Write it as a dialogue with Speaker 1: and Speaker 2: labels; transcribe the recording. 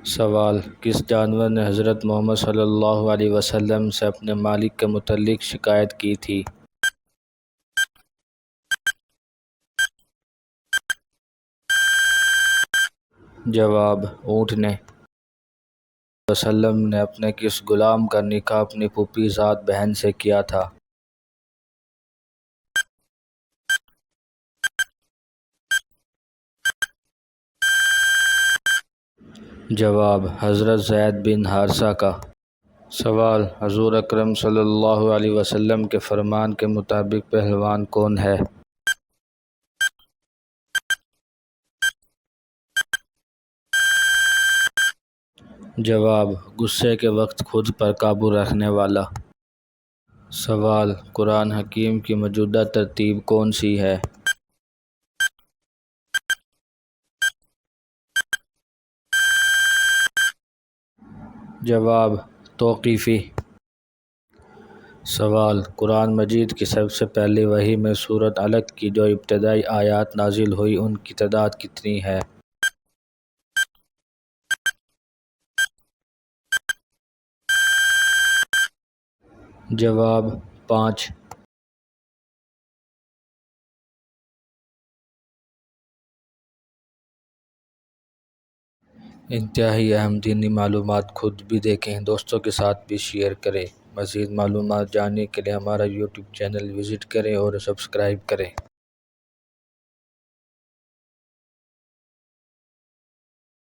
Speaker 1: سوال: کس جانور نے حضرت محمد صلی اللہ علیہ وسلم سے اپنے مالک کے متعلق شکایت کی تھی؟ جواب: اونٹ نے۔ وسلم نے اپنے کس غلام کا نکاح اپنی پھوپھی زاد بہن سے کیا تھا؟ جواب: حضرت زید بن حارثہ کا۔ سوال: حضور اکرم صلی اللہ علیہ وسلم کے فرمان کے مطابق پہلوان کون ہے؟ جواب: غصے کے وقت خود پر قابو رکھنے والا۔ سوال: قرآن حکیم کی موجودہ ترتیب کون سی ہے؟ جواب: توقیفی۔ سوال: قرآن مجید کی سب سے پہلی وحی میں سورۃ علق کی جو ابتدائی آیات نازل ہوئی ان کی تعداد کتنی ہے؟ جواب: 5۔ انتہائی اہم دینی معلومات خود بھی دیکھیں، دوستوں کے ساتھ بھی شیئر کریں۔ مزید معلومات جاننے کے لیے ہمارا یوٹیوب چینل وزٹ کریں اور سبسکرائب کریں۔